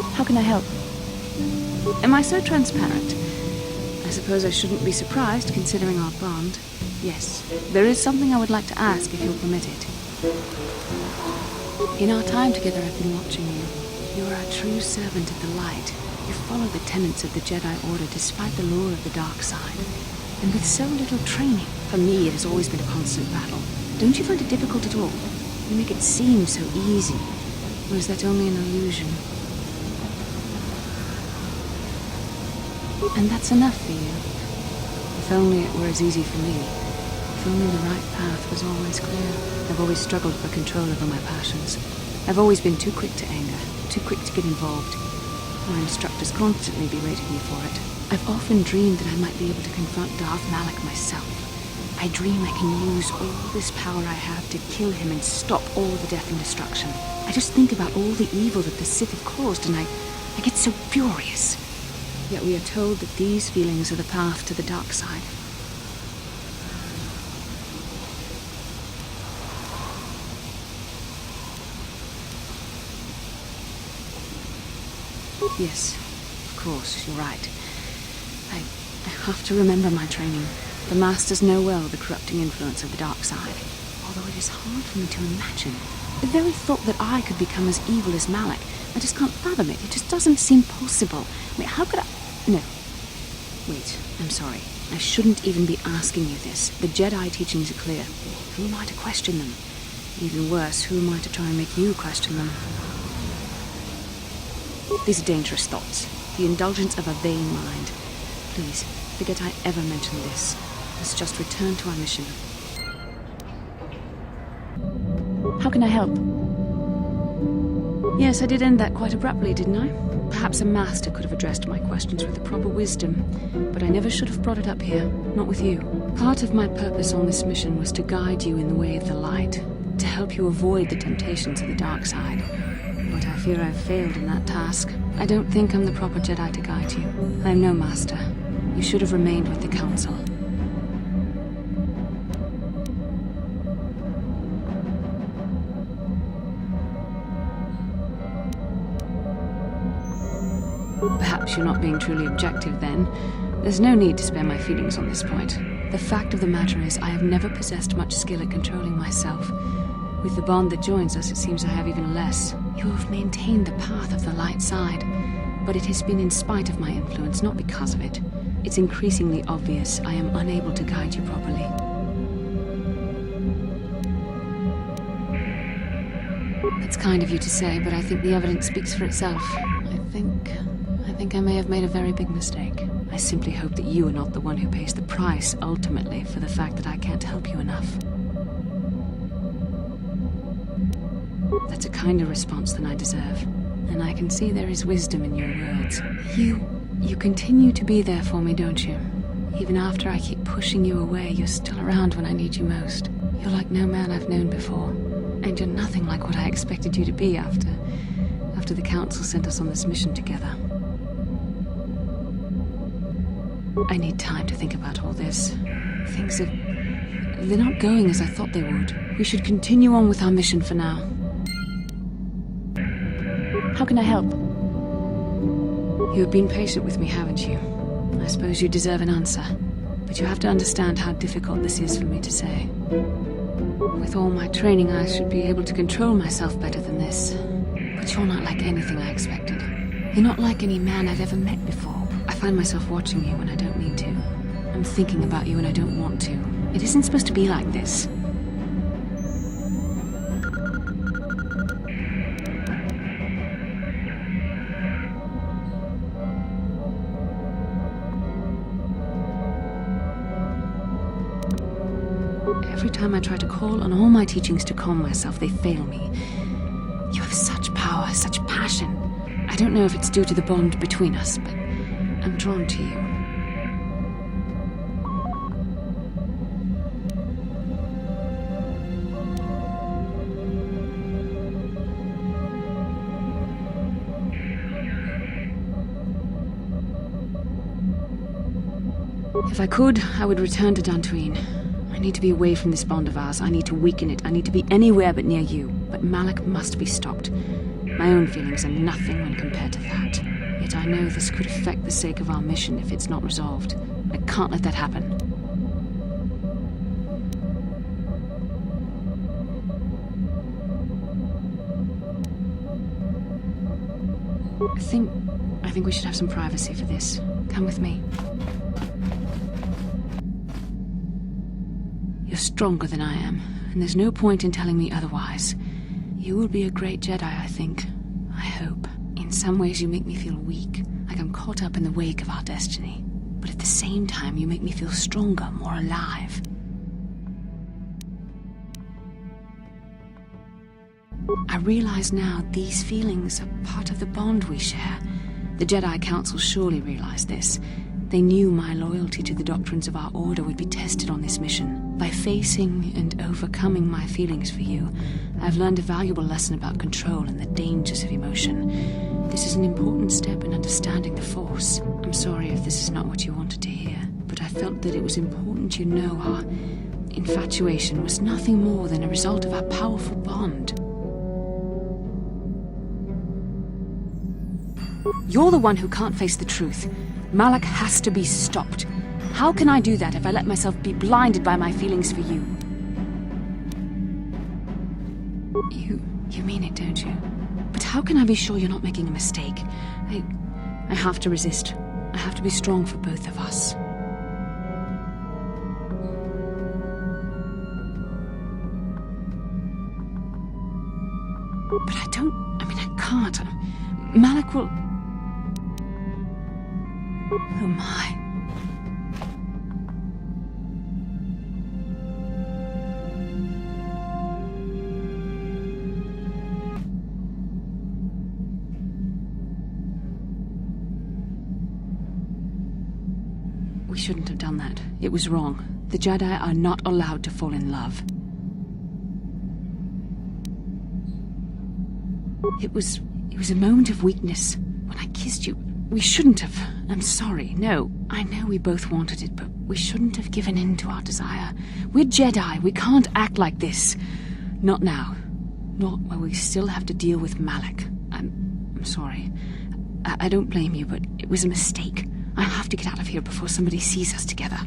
How can I help? Am I so transparent? I suppose I shouldn't be surprised, considering our bond. Yes, there is something I would like to ask, if you'll permit it. In our time together, I've been watching you. You are a true servant of the light. You follow the tenets of the Jedi Order despite the lure of the dark side. And with so little training, for me it has always been a constant battle. Don't you find it difficult at all? You make it seem so easy. Or is that only an illusion? And that's enough for you. If only it were as easy for me. If only the right path was always clear. I've always struggled for control over my passions. I've always been too quick to anger, too quick to get involved. My instructors constantly berated me for it. I've often dreamed that I might be able to confront Darth Malak myself. I dream I can use all this power I have to kill him and stop all the death and destruction. I just think about all the evil that the Sith have caused and I get so furious. Yet we are told that these feelings are the path to the dark side. Yes, of course, you're right. I have to remember my training. The Masters know well the corrupting influence of the dark side. Although it is hard for me to imagine. The very thought that I could become as evil as Malak, I just can't fathom it. It just doesn't seem possible. I mean, how could I... No. Wait, I'm sorry. I shouldn't even be asking you this. The Jedi teachings are clear. Who am I to question them? Even worse, who am I to try and make you question them? These are dangerous thoughts. The indulgence of a vain mind. Please, forget I ever mentioned this. Let's just return to our mission. How can I help? Yes, I did end that quite abruptly, didn't I? Perhaps a master could have addressed my questions with the proper wisdom, but I never should have brought it up here, not with you. Part of my purpose on this mission was to guide you in the way of the light, to help you avoid the temptations of the dark side. But I fear I've failed in that task. I don't think I'm the proper Jedi to guide you. I am no master. You should have remained with the Council. Perhaps you're not being truly objective then. There's no need to spare my feelings on this point. The fact of the matter is I have never possessed much skill at controlling myself. With the bond that joins us, it seems I have even less. You have maintained the path of the light side, but it has been in spite of my influence, not because of it. It's increasingly obvious I am unable to guide you properly. That's kind of you to say, but I think the evidence speaks for itself. I think I may have made a very big mistake. I simply hope that you are not the one who pays the price, ultimately, for the fact that I can't help you enough. That's a kinder response than I deserve. And I can see there is wisdom in your words. You continue to be there for me, don't you? Even after I keep pushing you away, you're still around when I need you most. You're like no man I've known before. And you're nothing like what I expected you to be after the Council sent us on this mission together. I need time to think about all this. They're not going as I thought they would. We should continue on with our mission for now. How can I help? You have been patient with me, haven't you? I suppose you deserve an answer. But you have to understand how difficult this is for me to say. With all my training, I should be able to control myself better than this. But you're not like anything I expected. You're not like any man I've ever met before. I find myself watching you when I don't need to. I'm thinking about you when I don't want to. It isn't supposed to be like this. Every time I try to call on all my teachings to calm myself, they fail me. You have such power, such passion. I don't know if it's due to the bond between us, but I'm drawn to you. If I could, I would return to Dantooine. I need to be away from this bond of ours. I need to weaken it. I need to be anywhere but near you. But Malak must be stopped. My own feelings are nothing when compared to that. Yet I know this could affect the sake of our mission if it's not resolved. I can't let that happen. I think we should have some privacy for this. Come with me. You're stronger than I am, and there's no point in telling me otherwise. You will be a great Jedi, I think. I hope. In some ways you make me feel weak, like I'm caught up in the wake of our destiny. But at the same time you make me feel stronger, more alive. I realize now these feelings are part of the bond we share. The Jedi Council surely realized this. They knew my loyalty to the doctrines of our order would be tested on this mission. By facing and overcoming my feelings for you, I've learned a valuable lesson about control and the dangers of emotion. This is an important step in understanding the Force. I'm sorry if this is not what you wanted to hear, but I felt that it was important you know our infatuation was nothing more than a result of our powerful bond. You're the one who can't face the truth. Malak has to be stopped. How can I do that if I let myself be blinded by my feelings for you? You mean it, don't you? But how can I be sure you're not making a mistake? I have to resist. I have to be strong for both of us. But I can't. Malak will... Oh my. We shouldn't have done that. It was wrong. The Jedi are not allowed to fall in love. It was a moment of weakness. When I kissed you, we shouldn't have. I'm sorry. No, I know we both wanted it, but we shouldn't have given in to our desire. We're Jedi. We can't act like this. Not now. Not while we still have to deal with Malak. I'm sorry. I don't blame you, but it was a mistake. I have to get out of here before somebody sees us together.